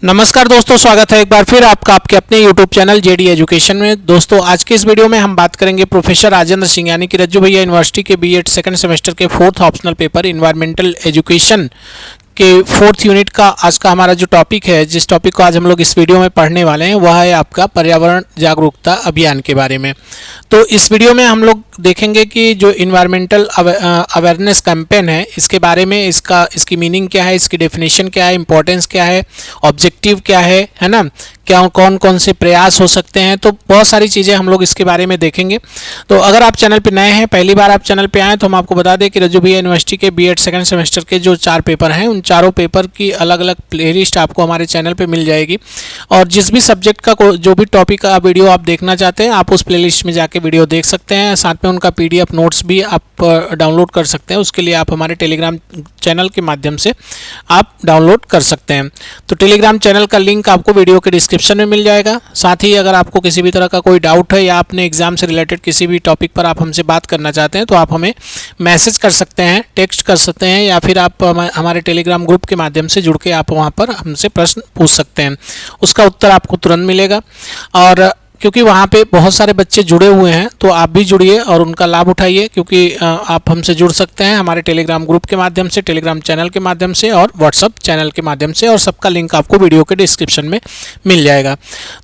नमस्कार दोस्तों, स्वागत है एक बार फिर आपका आपके अपने YouTube चैनल जेडी एजुकेशन में। दोस्तों आज के इस वीडियो में हम बात करेंगे प्रोफेसर राजेंद्र सिंह यानी कि रज्जू भैया यूनिवर्सिटी के बीएड सेकंड सेमेस्टर के fourth optional paper environmental education के फोर्थ यूनिट का आज का हमारा जो टॉपिक है, जिस टॉपिक को आज हम लोग इस वीडियो में पढ़ने वाले हैं वह है आपका पर्यावरण जागरूकता अभियान के बारे में। तो इस वीडियो में हम लोग देखेंगे कि जो इन्वायरमेंटल अवेयरनेस कैंपेन है इसके बारे में, इसकी मीनिंग क्या है, इसकी डेफिनेशन क्या है, इंपॉर्टेंस क्या है, ऑब्जेक्टिव क्या है ना, क्या कौन कौन से प्रयास हो सकते हैं। तो बहुत सारी चीज़ें हम लोग इसके बारे में देखेंगे। तो अगर आप चैनल पे नए हैं, पहली बार आप चैनल पे आए, तो हम आपको बता दें कि रज्जू भैया यूनिवर्सिटी के बीएड सेकंड सेमेस्टर के जो 4 पेपर हैं उन चारों पेपर की अलग अलग प्लेलिस्ट आपको हमारे चैनल पे मिल जाएगी। और जिस भी सब्जेक्ट का जो भी टॉपिक का वीडियो आप देखना चाहते हैं आप उस प्लेलिस्ट में जाके वीडियो देख सकते हैं। साथ में उनका PDF नोट्स भी आप डाउनलोड कर सकते हैं। उसके लिए आप हमारे टेलीग्राम चैनल के माध्यम से आप डाउनलोड कर सकते हैं। तो टेलीग्राम चैनल का लिंक आपको वीडियो के डिस्क्रिप्शन में मिल जाएगा। साथ ही अगर आपको किसी भी तरह का कोई डाउट है या अपने एग्जाम से रिलेटेड किसी भी टॉपिक पर आप हमसे बात करना चाहते हैं तो आप हमें मैसेज कर सकते हैं, टेक्स्ट कर सकते हैं, या फिर आप हमारे टेलीग्राम ग्रुप के माध्यम से जुड़ के आप वहाँ पर हमसे प्रश्न पूछ सकते हैं। उसका उत्तर आपको तुरंत मिलेगा। और क्योंकि वहाँ पे बहुत सारे बच्चे जुड़े हुए हैं तो आप भी जुड़िए और उनका लाभ उठाइए, क्योंकि आप हमसे जुड़ सकते हैं हमारे टेलीग्राम ग्रुप के माध्यम से, टेलीग्राम चैनल के माध्यम से और व्हाट्सअप चैनल के माध्यम से, और सबका लिंक आपको वीडियो के डिस्क्रिप्शन में मिल जाएगा।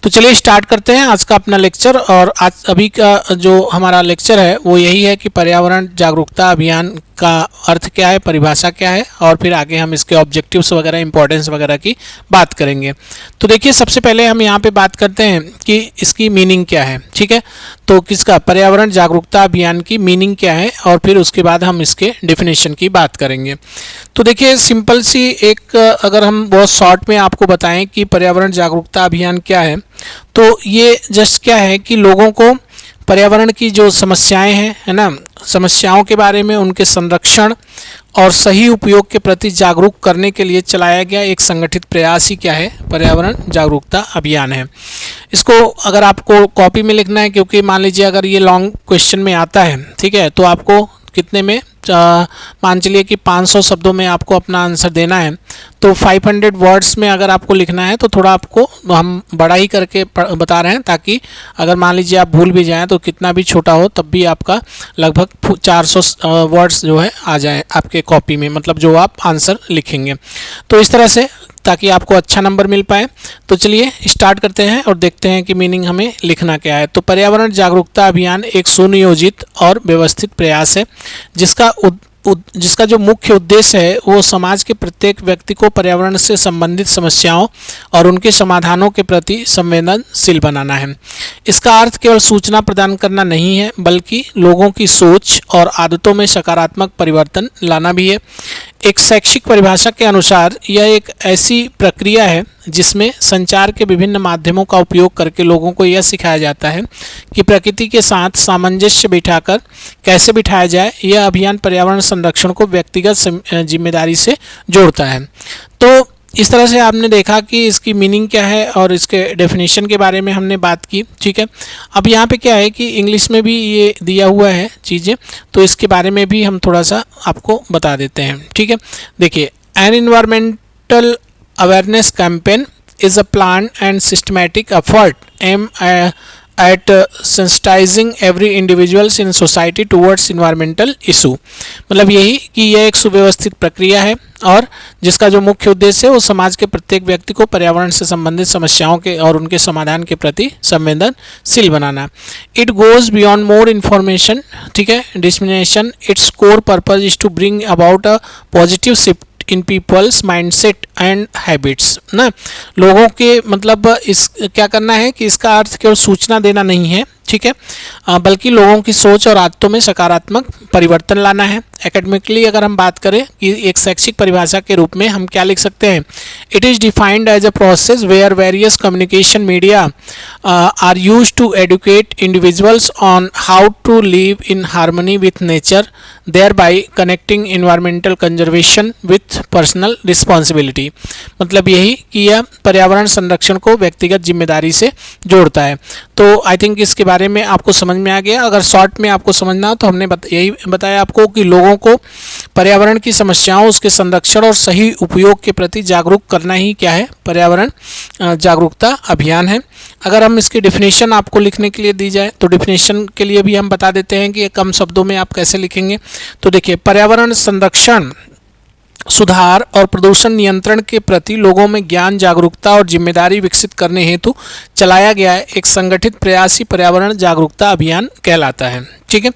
तो चलिए स्टार्ट करते हैं आज का अपना लेक्चर। और आज अभी का जो हमारा लेक्चर है वो यही है कि पर्यावरण जागरूकता अभियान का अर्थ क्या है, परिभाषा क्या है, और फिर आगे हम इसके ऑब्जेक्टिव्स वगैरह, इंपॉर्टेंस वगैरह की बात करेंगे। तो देखिए सबसे पहले हम यहाँ पे बात करते हैं कि इसकी मीनिंग क्या है। ठीक है, तो किसका पर्यावरण जागरूकता अभियान की मीनिंग क्या है, और फिर उसके बाद हम इसके डेफिनेशन की बात करेंगे। तो देखिए सिंपल सी एक, अगर हम बहुत शॉर्ट में आपको बताएं कि पर्यावरण जागरूकता अभियान क्या है, तो ये जस्ट क्या है कि लोगों को पर्यावरण की जो समस्याएं हैं, है ना, समस्याओं के बारे में, उनके संरक्षण और सही उपयोग के प्रति जागरूक करने के लिए चलाया गया एक संगठित प्रयास ही क्या है, पर्यावरण जागरूकता अभियान है। इसको अगर आपको कॉपी में लिखना है, क्योंकि मान लीजिए अगर ये लॉन्ग क्वेश्चन में आता है, ठीक है, तो आपको कितने में, मान चलिए कि 500 शब्दों में आपको अपना आंसर देना है, तो 500 वर्ड्स में अगर आपको लिखना है तो थोड़ा आपको हम बड़ा ही करके बता रहे हैं, ताकि अगर मान लीजिए आप भूल भी जाएं तो कितना भी छोटा हो तब भी आपका लगभग 400 वर्ड्स जो है आ जाए आपके कॉपी में, मतलब जो आप आंसर लिखेंगे। तो इस तरह से, ताकि आपको अच्छा नंबर मिल पाए। तो चलिए स्टार्ट करते हैं और देखते हैं कि मीनिंग हमें लिखना क्या है। तो पर्यावरण जागरूकता अभियान एक सुनियोजित और व्यवस्थित प्रयास है जिसका जो मुख्य उद्देश्य है वो समाज के प्रत्येक व्यक्ति को पर्यावरण से संबंधित समस्याओं और उनके समाधानों के प्रति संवेदनशील बनाना है। इसका अर्थ केवल सूचना प्रदान करना नहीं है, बल्कि लोगों की सोच और आदतों में सकारात्मक परिवर्तन लाना भी है। एक शैक्षिक परिभाषा के अनुसार यह एक ऐसी प्रक्रिया है जिसमें संचार के विभिन्न माध्यमों का उपयोग करके लोगों को यह सिखाया जाता है कि प्रकृति के साथ सामंजस्य बिठाकर कैसे बिठाया जाए। यह अभियान पर्यावरण संरक्षण को व्यक्तिगत जिम्मेदारी से जोड़ता है। तो इस तरह से आपने देखा कि इसकी मीनिंग क्या है और इसके डेफिनेशन के बारे में हमने बात की। ठीक है, अब यहाँ पे क्या है कि इंग्लिश में भी ये दिया हुआ है चीज़ें, तो इसके बारे में भी हम थोड़ा सा आपको बता देते हैं। ठीक है, देखिए, an environmental awareness campaign is a plan and systematic effort aimed at sensitizing every individuals in society towards environmental issue। मतलब यही कि यह एक सुव्यवस्थित प्रक्रिया है और जिसका जो मुख्य उद्देश्य है वो समाज के प्रत्येक व्यक्ति को पर्यावरण से संबंधित समस्याओं के और उनके समाधान के प्रति संवेदनशील बनाना। It goes beyond more information, ठीक है, discrimination. Its core purpose is to bring about a positive shift in people's mindset and habits ना। लोगों के मतलब इस क्या करना है कि इसका अर्थ केवल सूचना देना नहीं है, ठीक है, बल्कि लोगों की सोच और आदतों में सकारात्मक परिवर्तन लाना है। एकेडमिकली अगर हम बात करें कि एक शैक्षिक परिभाषा के रूप में हम क्या लिख सकते हैं, it is defined as a process where various communication media are used to educate individuals on how to live in harmony with nature, thereby connecting environmental conservation with personal responsibility. मतलब यही कि यह पर्यावरण संरक्षण को व्यक्तिगत जिम्मेदारी से जोड़ता है। तो आई थिंक इसके बारे में आपको समझ में आ गया। अगर शॉर्ट में आपको समझना हो तो हमने यही बताया आपको कि लोगों को पर्यावरण की समस्याओं, उसके संरक्षण और सही उपयोग के प्रति जागरूक करना ही क्या है, पर्यावरण जागरूकता अभियान है। अगर हम इसकी डेफिनेशन आपको लिखने के लिए दी जाए तो डेफिनेशन के लिए भी हम बता देते हैं कि कम शब्दों में आप कैसे लिखेंगे। तो देखिए, पर्यावरण संरक्षण, सुधार और प्रदूषण नियंत्रण के प्रति लोगों में ज्ञान, जागरूकता और जिम्मेदारी विकसित करने हेतु चलाया गया एक संगठित प्रयास ही पर्यावरण जागरूकता अभियान कहलाता है। ठीक है,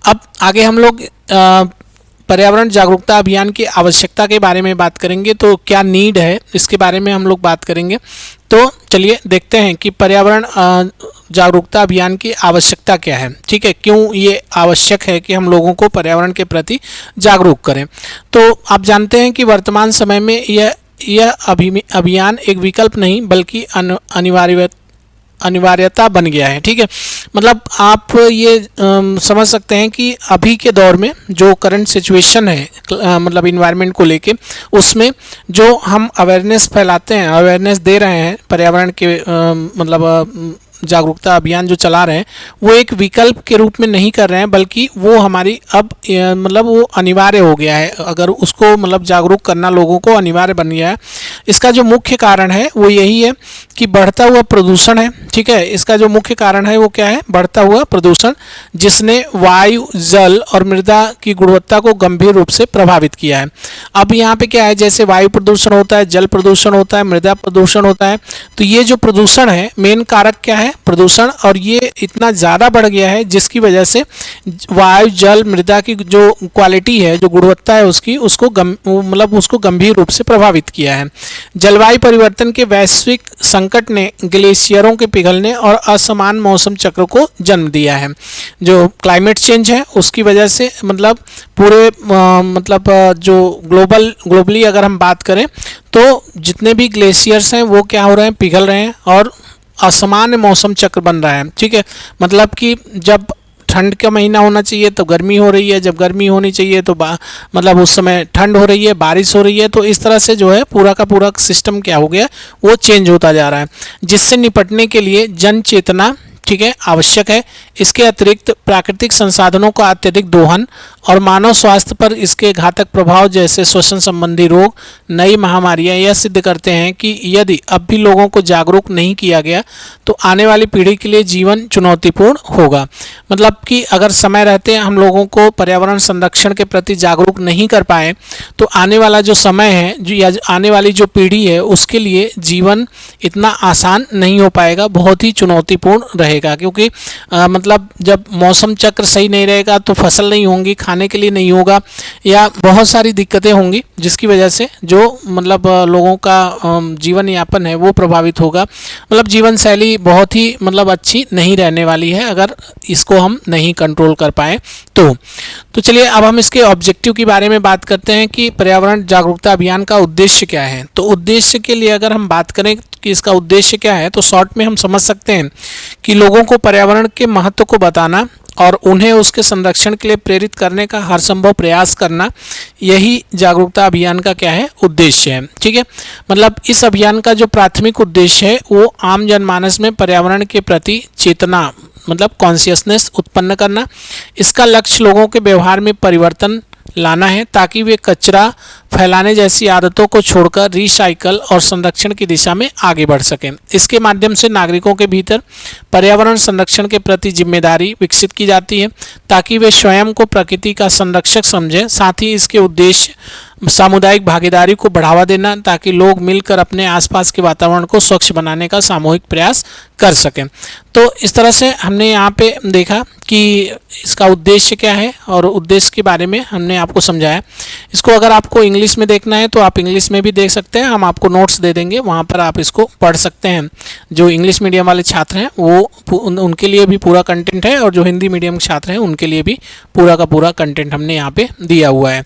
अब आगे हम लोग पर्यावरण जागरूकता अभियान की आवश्यकता के बारे में बात करेंगे। तो क्या नीड है, इसके बारे में हम लोग बात करेंगे। तो चलिए देखते हैं कि पर्यावरण जागरूकता अभियान की आवश्यकता क्या है। ठीक है, क्यों ये आवश्यक है कि हम लोगों को पर्यावरण के प्रति जागरूक करें। तो आप जानते हैं कि वर्तमान समय में यह अभियान एक विकल्प नहीं बल्कि अनिवार्यता बन गया है। ठीक है, मतलब आप ये समझ सकते हैं कि अभी के दौर में जो करंट सिचुएशन है, मतलब इन्वायरमेंट को लेके, उसमें जो हम अवेयरनेस फैलाते हैं, अवेयरनेस दे रहे हैं पर्यावरण के मतलब जागरूकता अभियान जो चला रहे हैं, वो एक विकल्प के रूप में नहीं कर रहे हैं बल्कि वो हमारी अब मतलब वो अनिवार्य हो गया है। अगर उसको मतलब जागरूक करना लोगों को अनिवार्य बन गया है। इसका जो मुख्य कारण है वो यही है कि बढ़ता हुआ प्रदूषण है। ठीक है, इसका जो मुख्य कारण है वो क्या है, बढ़ता हुआ प्रदूषण, जिसने वायु, जल और मृदा की गुणवत्ता को गंभीर रूप से प्रभावित किया है। अब यहाँ पे क्या है, जैसे वायु प्रदूषण होता है, जल प्रदूषण होता है, मृदा प्रदूषण होता है, तो ये जो प्रदूषण है, मेन कारक क्या है, प्रदूषण, और ये इतना ज़्यादा बढ़ गया है जिसकी वजह से वायु, जल, मृदा की जो क्वालिटी है, जो गुणवत्ता है उसकी, उसको गंभीर रूप से प्रभावित किया है। जलवायु परिवर्तन के वैश्विक संकट ने ग्लेशियरों के पिघलने और असमान मौसम चक्र को जन्म दिया है। जो क्लाइमेट चेंज है उसकी वजह से मतलब पूरे जो ग्लोबली अगर हम बात करें तो जितने भी ग्लेशियर्स हैं वो क्या हो रहे हैं, पिघल रहे हैं और असामान्य मौसम चक्र बन रहा है। ठीक है, मतलब कि जब ठंड का महीना होना चाहिए तो गर्मी हो रही है, जब गर्मी होनी चाहिए तो मतलब उस समय ठंड हो रही है, बारिश हो रही है। तो इस तरह से जो है पूरा का पूरा सिस्टम क्या हो गया, वो चेंज होता जा रहा है, जिससे निपटने के लिए जन चेतना, ठीक है, आवश्यक है। इसके अतिरिक्त प्राकृतिक संसाधनों का अत्यधिक दोहन और मानव स्वास्थ्य पर इसके घातक प्रभाव जैसे श्वसन संबंधी रोग, नई महामारियां यह सिद्ध करते हैं कि यदि अब भी लोगों को जागरूक नहीं किया गया तो आने वाली पीढ़ी के लिए जीवन चुनौतीपूर्ण होगा। मतलब कि अगर समय रहते हम लोगों को पर्यावरण संरक्षण के प्रति जागरूक नहीं कर पाए तो आने वाला जो समय है, या आने वाली जो पीढ़ी है, उसके लिए जीवन इतना आसान नहीं हो पाएगा, बहुत ही चुनौतीपूर्ण रहेगा। क्योंकि मतलब जब मौसम चक्र सही नहीं रहेगा तो फसल नहीं होंगी, खाने के लिए नहीं होगा, या बहुत सारी दिक्कतें होंगी जिसकी वजह से जो मतलब लोगों का जीवन यापन है वो प्रभावित होगा। मतलब जीवन शैली बहुत ही मतलब अच्छी नहीं रहने वाली है अगर इसको हम नहीं कंट्रोल कर पाए तो चलिए अब हम इसके ऑब्जेक्टिव के बारे में बात करते हैं कि पर्यावरण जागरूकता अभियान का उद्देश्य क्या है। तो उद्देश्य के लिए अगर हम बात करें कि इसका उद्देश्य क्या है तो शॉर्ट में हम समझ सकते हैं कि लोगों को पर्यावरण के महत्व को बताना और उन्हें उसके संरक्षण के लिए प्रेरित करने का हर संभव प्रयास करना, यही जागरूकता अभियान का क्या है, उद्देश्य है। ठीक है, मतलब इस अभियान का जो प्राथमिक उद्देश्य है वो आम जनमानस में पर्यावरण के प्रति चेतना मतलब कॉन्शियसनेस उत्पन्न करना। इसका लक्ष्य लोगों के व्यवहार में परिवर्तन लाना है ताकि वे कचरा फैलाने जैसी आदतों को छोड़कर रिसाइकल और संरक्षण की दिशा में आगे बढ़ सकें। इसके माध्यम से नागरिकों के भीतर पर्यावरण संरक्षण के प्रति जिम्मेदारी विकसित की जाती है ताकि वे स्वयं को प्रकृति का संरक्षक समझें। साथ ही इसके उद्देश्य सामुदायिक भागीदारी को बढ़ावा देना ताकि लोग मिलकर अपने आसपास के वातावरण को स्वच्छ बनाने का सामूहिक प्रयास कर सकें। तो इस तरह से हमने यहाँ पे देखा कि इसका उद्देश्य क्या है और उद्देश्य के बारे में हमने आपको समझाया। इसको अगर आपको इंग्लिश में देखना है तो आप इंग्लिश में भी देख सकते हैं, हम आपको नोट्स दे देंगे, वहाँ पर आप इसको पढ़ सकते हैं। जो इंग्लिश मीडियम वाले छात्र हैं वो उनके लिए भी पूरा कंटेंट है और जो हिंदी मीडियम के छात्र हैं उनके लिए भी पूरा का पूरा कंटेंट हमने यहाँ पे दिया हुआ है।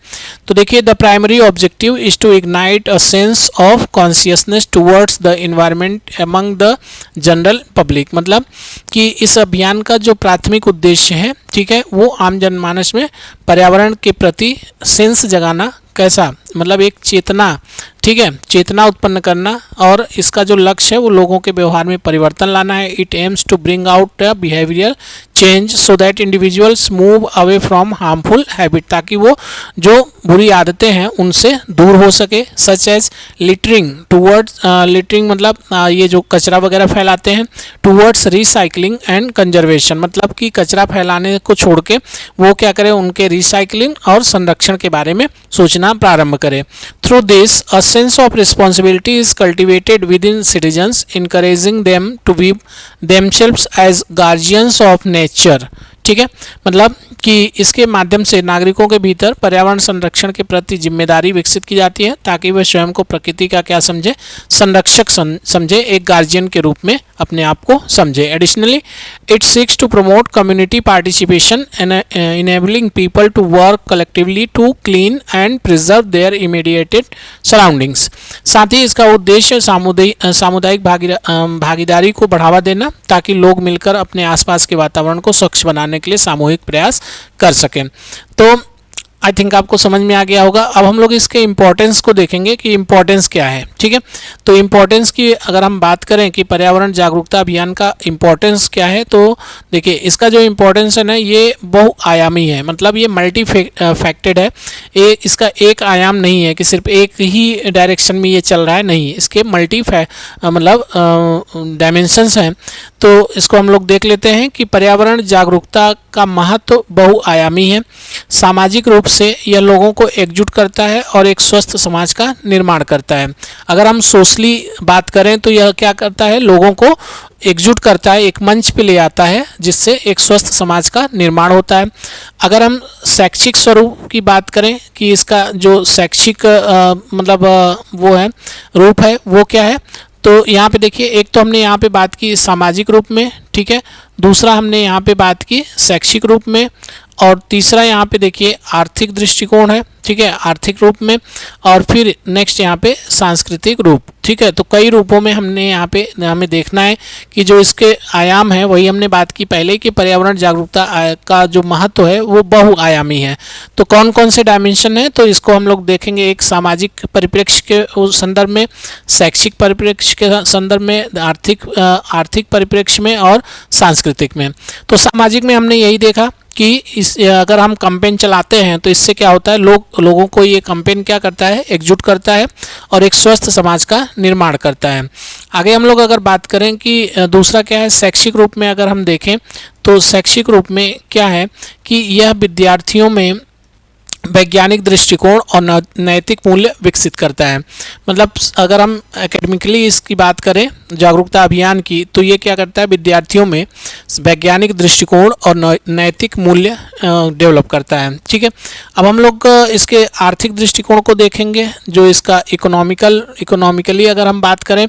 तो देखिए, the primary objective is to ignite a sense of consciousness towards the environment among the general public. मतलब कि इस अभियान का जो प्राथमिक उद्देश्य है, ठीक है, वो आम जनमानस में पर्यावरण के प्रति सेंस जगाना, कैसा, मतलब एक चेतना, ठीक है, चेतना उत्पन्न करना, और इसका जो लक्ष्य है वो लोगों के व्यवहार में परिवर्तन लाना है। It aims to bring out behavioural change so that individuals move away from harmful habit, ताकि वो जो बुरी आदतें हैं उनसे दूर हो सके। Such as littering towards, littering मतलब ये जो कचरा वगैरह फैलाते हैं, टूवर्ड्स रिसाइकलिंग एंड कंजर्वेशन, मतलब कि कचरा फैलाने को छोड़ के वो क्या करें, उनके रिसाइकलिंग और संरक्षण के बारे में सोचना प्रारंभ करें। Through this a sense of responsibility is cultivated within citizens, encouraging them to be themselves as guardians of nature. ठीक है, मतलब कि इसके माध्यम से नागरिकों के भीतर पर्यावरण संरक्षण के प्रति जिम्मेदारी विकसित की जाती है, ताकि वे स्वयं को प्रकृति का क्या समझे, संरक्षक समझे, एक गार्जियन के रूप में अपने आप को समझे। Additionally it seeks to promote community participation and enabling people to work collectively to clean and preserve their immediate surroundings. साथ ही इसका उद्देश्य सामुदायिक भागीदारी को बढ़ावा देना, ताकि लोग मिलकर अपने आसपास के वातावरण को स्वच्छ बनाने के लिए सामूहिक प्रयास कर सकें। तो आई थिंक आपको समझ में आ गया होगा। अब हम लोग इसके इम्पोर्टेंस को देखेंगे कि इम्पोर्टेंस क्या है। ठीक है, तो इम्पोर्टेंस की अगर हम बात करें कि पर्यावरण जागरूकता अभियान का इम्पोर्टेंस क्या है, तो देखिए इसका जो इम्पोर्टेंस है ना, ये बहुआयामी है, मतलब ये मल्टी फैक्टेड है। इसका एक आयाम नहीं है कि सिर्फ एक ही डायरेक्शन में ये चल रहा है, नहीं, इसके मल्टी मतलब डायमेंशंस हैं। तो इसको हम लोग देख लेते हैं कि पर्यावरण जागरूकता का महत्व बहुआयामी है। सामाजिक रूप से यह लोगों को एकजुट करता है और एक स्वस्थ समाज का निर्माण करता है। अगर हम सोशली बात करें तो यह क्या करता है, लोगों को एकजुट करता है, एक मंच पे ले आता है, जिससे एक स्वस्थ समाज का निर्माण होता है। अगर हम शैक्षिक स्वरूप की बात करें कि इसका जो शैक्षिक मतलब वो है रूप है, वो क्या है, तो यहाँ पे देखिए, एक तो हमने यहाँ पे बात की सामाजिक रूप में, ठीक है, दूसरा हमने यहाँ पे बात की शैक्षिक रूप में, और तीसरा यहाँ पे देखिए आर्थिक दृष्टिकोण है, ठीक है, आर्थिक रूप में, और फिर नेक्स्ट यहाँ पे सांस्कृतिक रूप। ठीक है, तो कई रूपों में हमने यहाँ पे हमें देखना है कि जो इसके आयाम है, वही हमने बात की पहले कि पर्यावरण जागरूकता का जो महत्व है वो बहुआयामी है। तो कौन कौन से डायमेंशन है, तो इसको हम लोग देखेंगे, एक सामाजिक परिप्रेक्ष्य के संदर्भ में, शैक्षिक परिप्रेक्ष्य के संदर्भ में, आर्थिक परिप्रेक्ष्य में और सांस्कृतिक में। तो सामाजिक में हमने यही देखा कि इस अगर हम कैंपेन चलाते हैं तो इससे क्या होता है, लोगों को ये कैंपेन क्या करता है, एकजुट करता है और एक स्वस्थ समाज का निर्माण करता है। आगे हम लोग अगर बात करें कि दूसरा क्या है, शैक्षिक रूप में अगर हम देखें तो शैक्षिक रूप में क्या है कि यह विद्यार्थियों में वैज्ञानिक दृष्टिकोण और नैतिक मूल्य विकसित करता है। मतलब अगर हम एकेडमिकली इसकी बात करें जागरूकता अभियान की, तो ये क्या करता है, विद्यार्थियों में वैज्ञानिक दृष्टिकोण और नैतिक मूल्य डेवलप करता है। ठीक है, अब हम लोग इसके आर्थिक दृष्टिकोण को देखेंगे, जो इसका इकोनॉमिकली अगर हम बात करें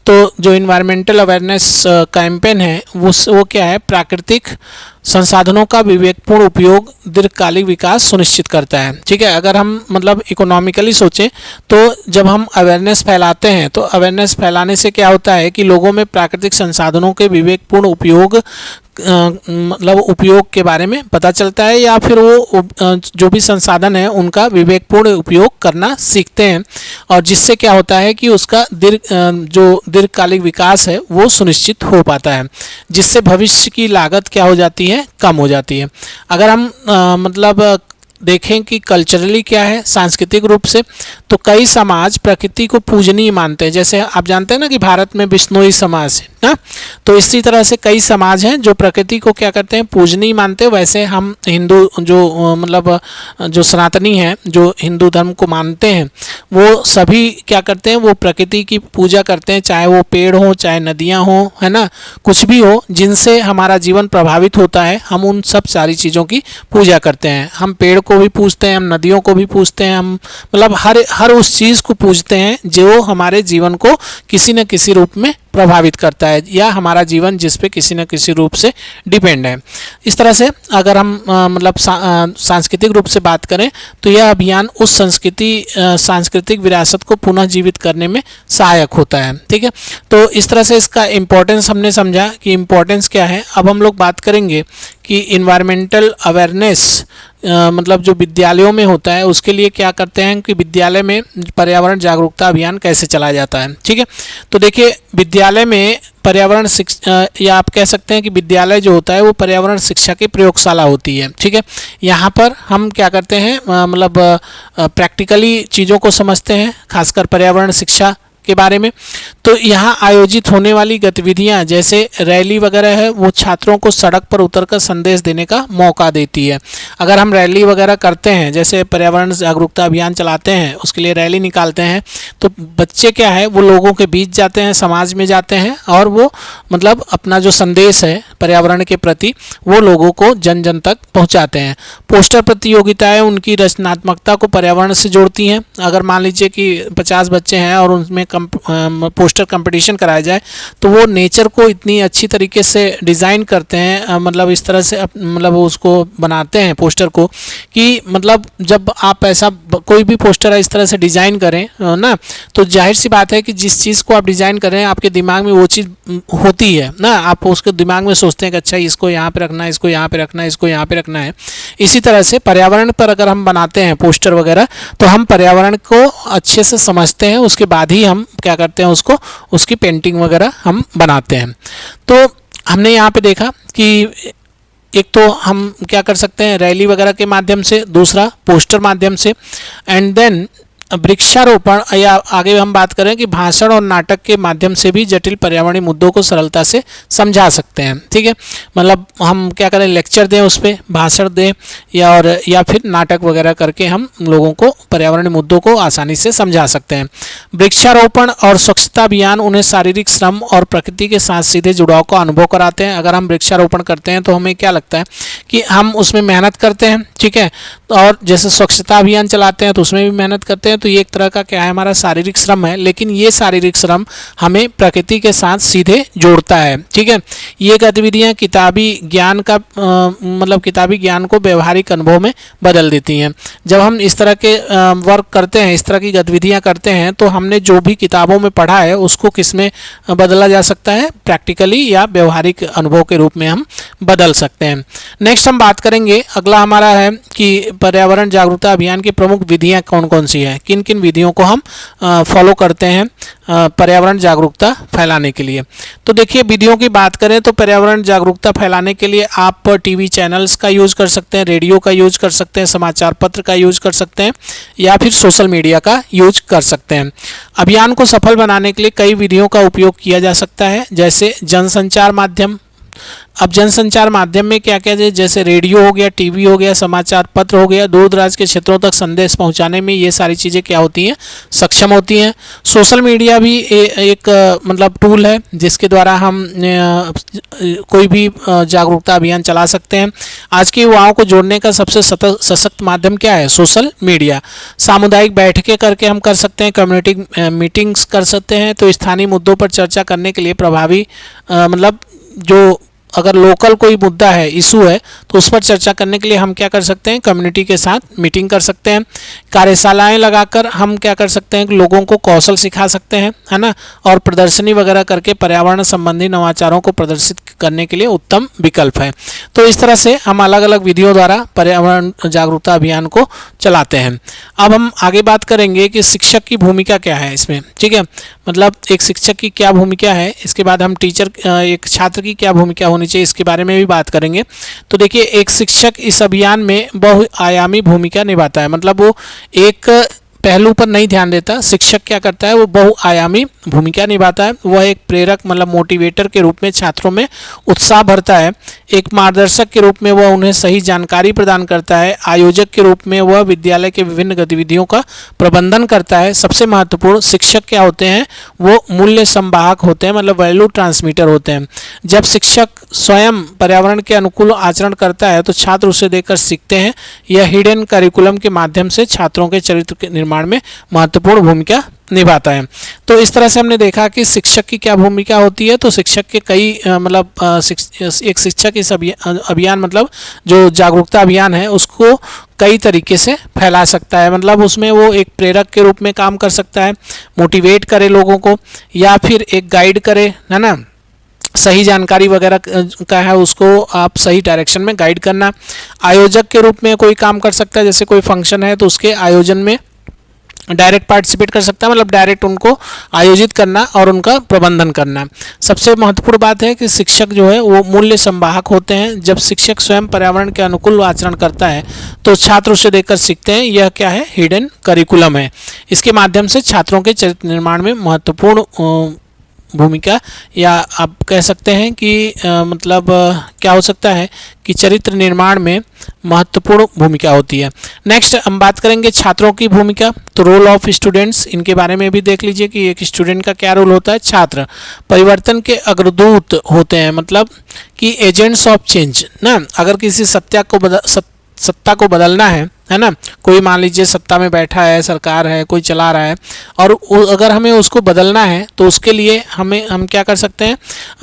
तो जो इन्वायरमेंटल अवेयरनेस कैंपेन है वो क्या है, प्राकृतिक संसाधनों का विवेकपूर्ण उपयोग दीर्घकालिक विकास सुनिश्चित करता है। ठीक है, अगर हम मतलब इकोनॉमिकली सोचें तो जब हम अवेयरनेस फैलाते हैं तो अवेयरनेस फैलाने से क्या होता है कि लोगों में प्राकृतिक संसाधनों के विवेकपूर्ण उपयोग मतलब उपयोग के बारे में पता चलता है, या फिर वो जो भी संसाधन है उनका विवेकपूर्ण उपयोग करना सीखते हैं, और जिससे क्या होता है कि उसका जो दीर्घकालिक विकास है वो सुनिश्चित हो पाता है, जिससे भविष्य की लागत क्या हो जाती है, कम हो जाती है। अगर हम मतलब देखें कि कल्चरली क्या है, सांस्कृतिक रूप से, तो कई समाज प्रकृति को पूजनीय मानते हैं। जैसे आप जानते हैं ना कि भारत में बिश्नोई समाज है ना, तो इसी तरह से कई समाज हैं जो प्रकृति को क्या करते हैं, पूजनीय मानते हैं। वैसे हम हिंदू जो मतलब जो सनातनी हैं, जो हिंदू धर्म को मानते हैं, वो सभी क्या करते हैं, वो प्रकृति की पूजा करते हैं, चाहे वो पेड़ हो, चाहे नदियाँ हो, है ना, कुछ भी हो जिनसे हमारा जीवन प्रभावित होता है, हम उन सब सारी चीज़ों की पूजा करते हैं। हम पेड़ को भी पूजते हैं, हम नदियों को भी पूजते हैं, हम मतलब हर उस चीज़ को पूजते हैं जो हमारे जीवन को किसी न किसी रूप में प्रभावित करता है, या हमारा जीवन जिस पे किसी न किसी रूप से डिपेंड है। इस तरह से अगर हम मतलब सांस्कृतिक रूप से बात करें तो यह अभियान उस सांस्कृतिक विरासत को पुनः जीवित करने में सहायक होता है। ठीक है, तो इस तरह से इसका इम्पोर्टेंस हमने समझा कि इम्पोर्टेंस क्या है। अब हम लोग बात करेंगे कि इन्वायरमेंटल अवेयरनेस मतलब जो विद्यालयों में होता है उसके लिए क्या करते हैं कि विद्यालय में पर्यावरण जागरूकता अभियान कैसे चलाया जाता है। ठीक है, तो देखिए विद्यालय में पर्यावरण शिक्षा या आप कह सकते हैं कि विद्यालय जो होता है वो पर्यावरण शिक्षा की प्रयोगशाला होती है। ठीक है, यहाँ पर हम क्या करते हैं मतलब प्रैक्टिकली चीज़ों को समझते हैं, खासकर पर्यावरण शिक्षा के बारे में। तो यहाँ आयोजित होने वाली गतिविधियाँ जैसे रैली वगैरह है वो छात्रों को सड़क पर उतरकर संदेश देने का मौका देती है। अगर हम रैली वगैरह करते हैं, जैसे पर्यावरण जागरूकता अभियान चलाते हैं, उसके लिए रैली निकालते हैं, तो बच्चे क्या है वो लोगों के बीच जाते हैं, समाज में जाते हैं और वो मतलब अपना जो संदेश है पर्यावरण के प्रति वो लोगों को जन जन तक पहुँचाते हैं। पोस्टर प्रतियोगिताएँ उनकी रचनात्मकता को पर्यावरण से जोड़ती हैं। अगर मान लीजिए कि 50 बच्चे हैं और उनमें पोस्टर कंपटीशन कराया जाए तो वो नेचर को इतनी अच्छी तरीके से डिज़ाइन करते हैं, मतलब इस तरह से मतलब उसको बनाते हैं पोस्टर को कि मतलब जब आप ऐसा कोई भी पोस्टर इस तरह से डिज़ाइन करें ना, तो जाहिर सी बात है कि जिस चीज़ को आप डिज़ाइन कर रहे हैं आपके दिमाग में वो चीज़ होती है ना, आप उसके दिमाग में सोचते हैं कि अच्छा इसको यहाँ पे रखना है, इसको यहाँ पे रखना है, इसको यहाँ पे रखना है। इसी तरह से पर्यावरण पर अगर हम बनाते हैं पोस्टर वगैरह तो हम पर्यावरण को अच्छे से समझते हैं, उसके बाद ही हम क्या करते हैं उसकी पेंटिंग वगैरह हम बनाते हैं। तो हमने यहाँ पे देखा कि एक तो हम क्या कर सकते हैं रैली वगैरह के माध्यम से, दूसरा पोस्टर माध्यम से, एंड देन वृक्षारोपण या आगे हम बात करें कि भाषण और नाटक के माध्यम से भी जटिल पर्यावरणीय मुद्दों को सरलता से समझा सकते हैं। ठीक है, मतलब हम क्या करें लेक्चर दें, उस पर भाषण दें या फिर नाटक वगैरह करके हम लोगों को पर्यावरणीय मुद्दों को आसानी से समझा सकते हैं। वृक्षारोपण और स्वच्छता अभियान उन्हें शारीरिक श्रम और प्रकृति के साथ सीधे जुड़ाव का अनुभव कराते हैं। अगर हम वृक्षारोपण करते हैं तो हमें क्या लगता है कि हम उसमें मेहनत करते हैं। ठीक है, और जैसे स्वच्छता अभियान चलाते हैं तो उसमें भी मेहनत करते हैं, तो ये एक तरह का क्या है हमारा शारीरिक श्रम है, लेकिन ये शारीरिक श्रम हमें प्रकृति के साथ सीधे जोड़ता है। ठीक है, ये गतिविधियाँ किताबी ज्ञान का मतलब किताबी ज्ञान को व्यवहारिक अनुभव में बदल देती हैं। जब हम इस तरह के वर्क करते हैं, इस तरह की गतिविधियाँ करते हैं, तो हमने जो भी किताबों में पढ़ा है उसको किस में बदला जा सकता है, प्रैक्टिकली या व्यवहारिक अनुभव के रूप में हम बदल सकते हैं। नेक्स्ट हम बात करेंगे, अगला हमारा है कि पर्यावरण जागरूकता अभियान की प्रमुख विधियाँ कौन कौन सी है, किन किन विधियों को हम फॉलो करते हैं पर्यावरण जागरूकता फैलाने के लिए। तो देखिए विधियों की बात करें तो पर्यावरण जागरूकता फैलाने के लिए आप टीवी चैनल्स का यूज़ कर सकते हैं, रेडियो का यूज़ कर सकते हैं, समाचार पत्र का यूज़ कर सकते हैं या फिर सोशल मीडिया का यूज कर सकते हैं। अभियान को सफल बनाने के लिए कई विधियों का उपयोग किया जा सकता है, जैसे जनसंचार माध्यम। अब जनसंचार माध्यम में क्या क्या है, जैसे रेडियो हो गया, टीवी हो गया, समाचार पत्र हो गया, दूर दराज के क्षेत्रों तक संदेश पहुंचाने में ये सारी चीज़ें क्या होती हैं, सक्षम होती हैं। सोशल मीडिया भी एक मतलब टूल है जिसके द्वारा हम कोई भी जागरूकता अभियान चला सकते हैं। आज के युवाओं को जोड़ने का सबसे सशक्त माध्यम क्या है, सोशल मीडिया। सामुदायिक बैठकें करके हम कर सकते हैं, कम्युनिटी मीटिंग्स कर सकते हैं। तो स्थानीय मुद्दों पर चर्चा करने के लिए प्रभावी मतलब जो अगर लोकल कोई मुद्दा है, इशू है, तो उस पर चर्चा करने के लिए हम क्या कर सकते हैं, कम्युनिटी के साथ मीटिंग कर सकते हैं। कार्यशालाएं लगाकर हम क्या कर सकते हैं, लोगों को कौशल सिखा सकते हैं, है ना, और प्रदर्शनी वगैरह करके पर्यावरण संबंधी नवाचारों को प्रदर्शित करने के लिए उत्तम विकल्प है। तो इस तरह से हम अलग अलग विधियों द्वारा पर्यावरण जागरूकता अभियान को चलाते हैं। अब हम आगे बात करेंगे कि शिक्षक की भूमिका क्या है इसमें। ठीक है, मतलब एक शिक्षक की क्या भूमिका है, इसके बाद हम एक छात्र की क्या भूमिका होनी चाहिए, इसके बारे में भी बात करेंगे। तो देखिए एक शिक्षक इस अभियान में बहुआयामी भूमिका निभाता है, मतलब वो एक पहलू पर नहीं ध्यान देता। शिक्षक क्या करता है, वो बहुआयामी भूमिका निभाता है। वह एक प्रेरक मतलब मोटिवेटर के रूप में छात्रों में उत्साह भरता है। एक मार्गदर्शक के रूप में वह उन्हें सही जानकारी प्रदान करता है। आयोजक के रूप में वह विद्यालय के विभिन्न गतिविधियों का प्रबंधन करता है। सबसे महत्वपूर्ण, शिक्षक क्या होते हैं, वो मूल्य संवाहक होते हैं, मतलब वैल्यू ट्रांसमीटर होते हैं। जब शिक्षक स्वयं पर्यावरण के अनुकूल आचरण करता है तो छात्र उसे देखकर सीखते हैं। यह हिडन करिकुलम के माध्यम से छात्रों के चरित्र के निर्माण में महत्वपूर्ण भूमिका निभाता है। तो इस तरह से हमने देखा कि शिक्षक की क्या भूमिका होती है। तो शिक्षक के कई मतलब एक शिक्षक इस अभियान मतलब जो जागरूकता अभियान है उसको कई तरीके से फैला सकता है। मतलब उसमें वो एक प्रेरक के रूप में काम कर सकता है, मोटिवेट करे लोगों को, या फिर एक गाइड करे, है ना, सही जानकारी वगैरह का है उसको आप सही डायरेक्शन में गाइड करना। आयोजक के रूप में कोई काम कर सकता है, जैसे कोई फंक्शन है तो उसके आयोजन में डायरेक्ट पार्टिसिपेट कर सकता है, मतलब डायरेक्ट उनको आयोजित करना और उनका प्रबंधन करना। सबसे महत्वपूर्ण बात है कि शिक्षक जो है वो मूल्य संवाहक होते हैं। जब शिक्षक स्वयं पर्यावरण के अनुकूल आचरण करता है तो छात्र उसे देखकर सीखते हैं। यह क्या है, हिडन करिकुलम है। इसके माध्यम से छात्रों के चरित्र निर्माण में महत्वपूर्ण भूमिका, या आप कह सकते हैं कि क्या हो सकता है कि चरित्र निर्माण में महत्वपूर्ण भूमिका होती है। नेक्स्ट हम बात करेंगे छात्रों की भूमिका, तो रोल ऑफ स्टूडेंट्स, इनके बारे में भी देख लीजिए कि एक स्टूडेंट का क्या रोल होता है। छात्र परिवर्तन के अग्रदूत होते हैं, मतलब कि एजेंट्स ऑफ चेंज ना। अगर किसी सत्ता को बदलना है ना, कोई मान लीजिए सत्ता में बैठा है, सरकार है, कोई चला रहा है, और अगर हमें उसको बदलना है तो उसके लिए हम क्या कर सकते हैं,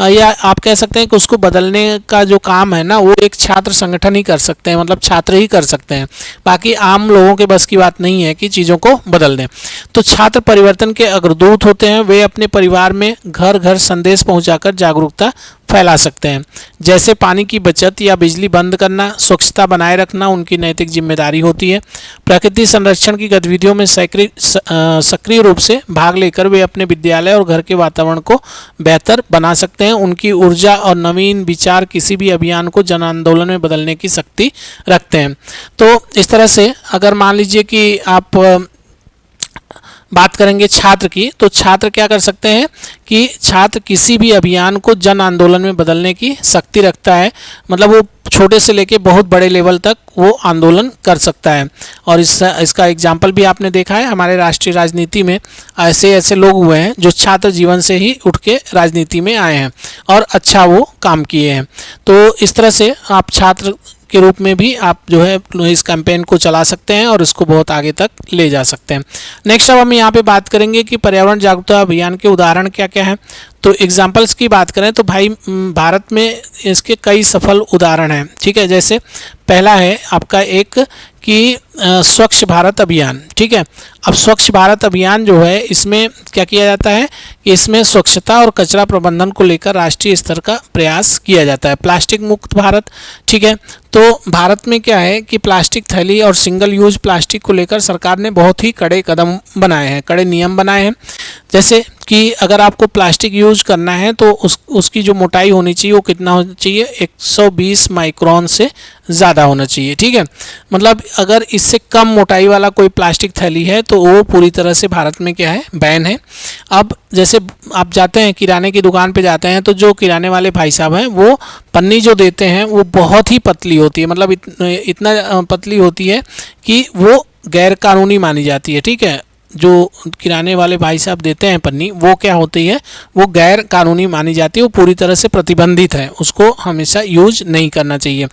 या आप कह सकते हैं कि उसको बदलने का जो काम है ना वो एक छात्र संगठन ही कर सकते हैं, मतलब छात्र ही कर सकते हैं। बाकी आम लोगों के बस की बात नहीं है कि चीज़ों को बदल दें। तो छात्र परिवर्तन के अग्रदूत होते हैं। वे अपने परिवार में घर घर संदेश पहुंचाकर जागरूकता फैला सकते हैं, जैसे पानी की बचत या बिजली बंद करना, स्वच्छता बनाए रखना उनकी नैतिक जिम्मेदारी होती है। प्रकृति संरक्षण की गतिविधियों में सक्रिय रूप से भाग लेकर वे अपने विद्यालय और घर के वातावरण को बेहतर बना सकते हैं। उनकी ऊर्जा और नवीन विचार किसी भी अभियान को जन आंदोलन में बदलने की शक्ति रखते हैं। तो इस तरह से अगर मान लीजिए कि आप बात करेंगे छात्र की, तो छात्र क्या कर सकते हैं कि छात्र किसी भी अभियान को जन आंदोलन में बदलने की शक्ति रखता है, मतलब वो छोटे से लेके बहुत बड़े लेवल तक वो आंदोलन कर सकता है। और इसका एग्जाम्पल भी आपने देखा है, हमारे राष्ट्रीय राजनीति में ऐसे लोग हुए हैं जो छात्र जीवन से ही उठ के राजनीति में आए हैं और अच्छा वो काम किए हैं। तो इस तरह से आप छात्र के रूप में भी आप जो है इस कैंपेन को चला सकते हैं और इसको बहुत आगे तक ले जा सकते हैं। नेक्स्ट अब हम यहाँ पे बात करेंगे कि पर्यावरण जागरूकता अभियान के उदाहरण क्या क्या हैं। तो एग्जाम्पल्स की बात करें तो भाई भारत में इसके कई सफल उदाहरण हैं, ठीक है। जैसे पहला है आपका एक कि स्वच्छ भारत अभियान, ठीक है। अब स्वच्छ भारत अभियान जो है इसमें क्या किया जाता है कि इसमें स्वच्छता और कचरा प्रबंधन को लेकर राष्ट्रीय स्तर का प्रयास किया जाता है। प्लास्टिक मुक्त भारत, ठीक है। तो भारत में क्या है कि प्लास्टिक थैली और सिंगल यूज प्लास्टिक को लेकर सरकार ने बहुत ही कड़े कदम बनाए हैं, कड़े नियम बनाए हैं। जैसे कि अगर आपको प्लास्टिक यूज करना है तो उसकी जो मोटाई होनी चाहिए वो कितना होना चाहिए, 120 माइक्रोन से ज़्यादा होना चाहिए, ठीक है। मतलब अगर इससे कम मोटाई वाला कोई प्लास्टिक थैली है तो वो पूरी तरह से भारत में क्या है, बैन है। अब जैसे आप जाते हैं किराने की दुकान पे जाते हैं तो जो किराने वाले भाई साहब हैं वो पन्नी जो देते हैं वो बहुत ही पतली होती है, मतलब इतना पतली होती है कि वो गैर कानूनी मानी जाती है, ठीक है। जो किराने वाले भाई साहब देते हैं पन्नी, वो क्या होती है, वो गैर कानूनी मानी जाती है, वो पूरी तरह से प्रतिबंधित है, उसको हमेशा यूज नहीं करना चाहिए।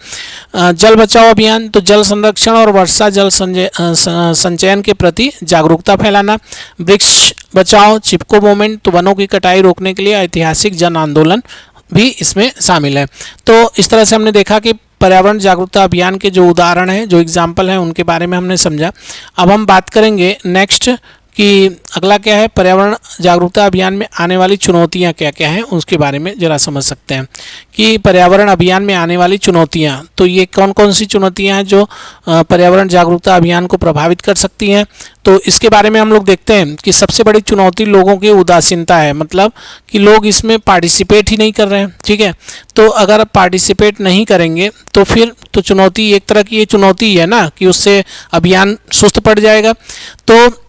जल बचाओ अभियान, तो जल संरक्षण और वर्षा जल संचयन के प्रति जागरूकता फैलाना। वृक्ष बचाओ चिपको मूवमेंट, तो वनों की कटाई रोकने के लिए ऐतिहासिक जन आंदोलन भी इसमें शामिल है। तो इस तरह से हमने देखा कि पर्यावरण जागरूकता अभियान के जो उदाहरण हैं, जो एग्जाम्पल हैं, उनके बारे में हमने समझा। अब हम बात करेंगे नेक्स्ट कि अगला क्या है, पर्यावरण जागरूकता अभियान में आने वाली चुनौतियां क्या क्या हैं, उसके बारे में ज़रा समझ सकते हैं कि पर्यावरण अभियान में आने वाली चुनौतियां, तो ये कौन कौन सी चुनौतियां हैं जो पर्यावरण जागरूकता अभियान को प्रभावित कर सकती हैं। तो इसके बारे में हम लोग देखते हैं कि सबसे बड़ी चुनौती लोगों की उदासीनता है, मतलब कि लोग इसमें पार्टिसिपेट ही नहीं कर रहे हैं, ठीक है। तो अगर पार्टिसिपेट नहीं करेंगे तो फिर तो चुनौती एक तरह की ये चुनौती है ना कि उससे अभियान सुस्त पड़ जाएगा। तो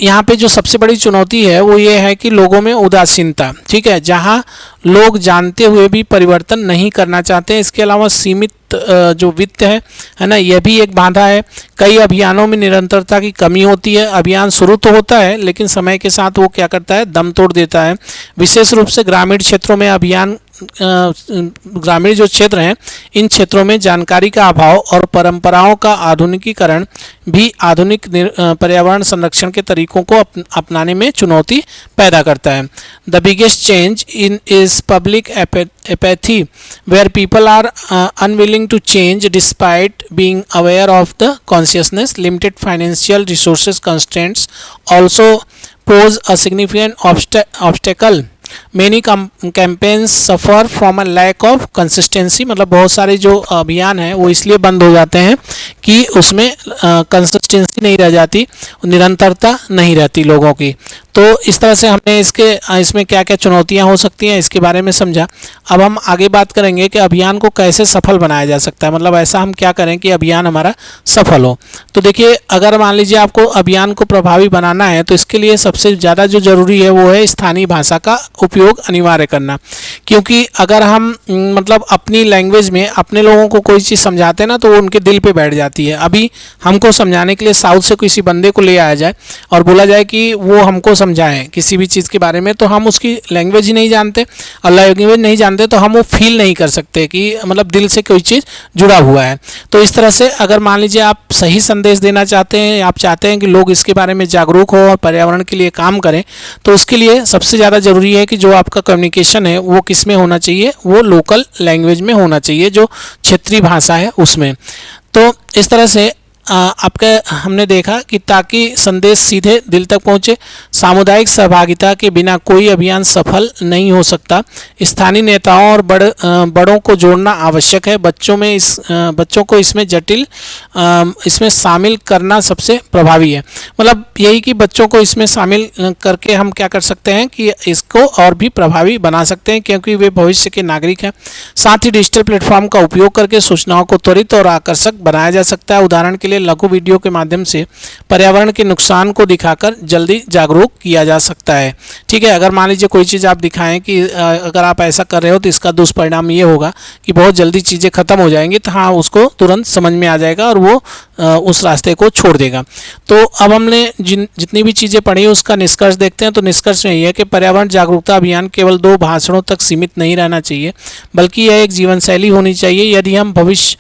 यहाँ पे जो सबसे बड़ी चुनौती है वो ये है कि लोगों में उदासीनता, ठीक है, जहाँ लोग जानते हुए भी परिवर्तन नहीं करना चाहते हैं। इसके अलावा सीमित जो वित्त है ना, यह भी एक बाधा है। कई अभियानों में निरंतरता की कमी होती है। अभियान शुरू तो होता है लेकिन समय के साथ वो क्या करता है, दम तोड़ देता है। विशेष रूप से ग्रामीण क्षेत्रों में अभियान, ग्रामीण जो क्षेत्र हैं इन क्षेत्रों में जानकारी का अभाव और परंपराओं का आधुनिकीकरण भी आधुनिक पर्यावरण संरक्षण के तरीकों को अपनाने में चुनौती पैदा करता है। The biggest change in is public apathy where people are unwilling to change despite being aware of the consciousness. Limited financial resources constraints also pose a significant obstacle many campaigns suffer from a lack of consistency, मतलब बहुत सारे जो अभियान हैं वो इसलिए बंद हो जाते हैं कि उसमें कंसिस्टेंसी नहीं रह जाती, निरंतरता नहीं रहती लोगों की। तो इस तरह से हमने इसमें क्या क्या चुनौतियां हो सकती हैं इसके बारे में समझा। अब हम आगे बात करेंगे कि अभियान को कैसे सफल बनाया जा सकता है, मतलब ऐसा हम क्या करें कि अभियान हमारा सफल हो। तो देखिए, अगर मान लीजिए आपको अभियान को प्रभावी बनाना है तो इसके लिए सबसे ज़्यादा जो ज़रूरी है वो है स्थानीय भाषा का उपयोग अनिवार्य करना। क्योंकि अगर हम मतलब अपनी लैंग्वेज में अपने लोगों को कोई चीज़ समझाते हैं ना तो वो उनके दिल पे बैठ जाती है। अभी हमको समझाने के लिए साउथ से किसी बंदे को ले आया जाए और बोला जाए कि वो हमको समझाएं किसी भी चीज़ के बारे में, तो हम उसकी लैंग्वेज ही नहीं जानते और लैंग्वेज नहीं जानते तो हम वो फील नहीं कर सकते कि मतलब दिल से कोई चीज़ जुड़ा हुआ है। तो इस तरह से अगर मान लीजिए आप सही संदेश देना चाहते हैं, आप चाहते हैं कि लोग इसके बारे में जागरूक हो और पर्यावरण के लिए काम करें, तो उसके लिए सबसे ज़्यादा ज़रूरी है कि जो आपका कम्युनिकेशन है वो किस में होना चाहिए, वो लोकल लैंग्वेज में होना चाहिए, जो क्षेत्रीय भाषा है उसमें। तो इस तरह से आपका हमने देखा कि ताकि संदेश सीधे दिल तक पहुँचे, सामुदायिक सहभागिता के बिना कोई अभियान सफल नहीं हो सकता। स्थानीय नेताओं और बड़ों को जोड़ना आवश्यक है। बच्चों को इसमें शामिल करना सबसे प्रभावी है। मतलब यही कि बच्चों को इसमें शामिल करके हम क्या कर सकते हैं कि इसको और भी प्रभावी बना सकते हैं, क्योंकि वे भविष्य के नागरिक हैं। साथ ही डिजिटल प्लेटफॉर्म का उपयोग करके सूचनाओं को त्वरित और आकर्षक बनाया जा सकता है। उदाहरण के लिए लघु वीडियो के माध्यम से पर्यावरण के नुकसान को दिखाकर जल्दी जागरूक किया जा सकता है। ठीक है, अगर मान लीजिए कोई चीज़ आप दिखाएं कि अगर आप ऐसा कर रहे हो तो इसका दुष्परिणाम ये होगा कि बहुत जल्दी चीज़ें ख़त्म हो जाएंगी, तो हाँ उसको तुरंत समझ में आ जाएगा और वो उस रास्ते को छोड़ देगा। तो अब हमने जितनी भी चीज़ें पढ़ी उसका निष्कर्ष देखते हैं। तो निष्कर्ष में यही है कि पर्यावरण जागरूकता अभियान केवल 2 भाषणों तक सीमित नहीं रहना चाहिए, बल्कि यह एक जीवन शैली होनी चाहिए। यदि हम भविष्य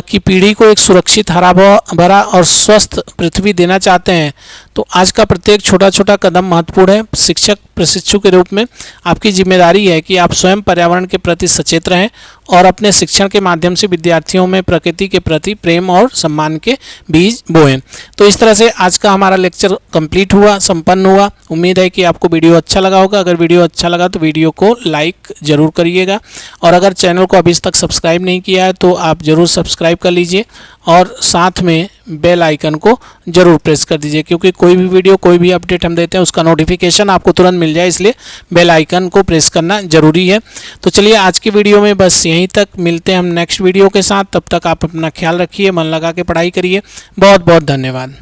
की पीढ़ी को एक सुरक्षित, हरा भरा और स्वस्थ पृथ्वी देना चाहते हैं तो आज का प्रत्येक छोटा छोटा कदम महत्वपूर्ण है। शिक्षक प्रशिक्षु के रूप में आपकी जिम्मेदारी है कि आप स्वयं पर्यावरण के प्रति सचेत रहें और अपने शिक्षण के माध्यम से विद्यार्थियों में प्रकृति के प्रति प्रेम और सम्मान के बीज बोएं। तो इस तरह से आज का हमारा लेक्चर कंप्लीट हुआ, संपन्न हुआ। उम्मीद है कि आपको वीडियो अच्छा लगा होगा। अगर वीडियो अच्छा लगा तो वीडियो को लाइक ज़रूर करिएगा और अगर चैनल को अभी तक सब्सक्राइब नहीं किया है तो आप ज़रूर सब्सक्राइब कर लीजिए और साथ में बेल आइकन को ज़रूर प्रेस कर दीजिए, क्योंकि कोई भी वीडियो, कोई भी अपडेट हम देते हैं उसका नोटिफिकेशन आपको तुरंत मिल जाए, इसलिए बेल आइकन को प्रेस करना ज़रूरी है। तो चलिए आज की वीडियो में बस यहीं तक, मिलते हैं हम नेक्स्ट वीडियो के साथ। तब तक आप अपना ख्याल रखिए, मन लगा के पढ़ाई करिए। बहुत बहुत धन्यवाद।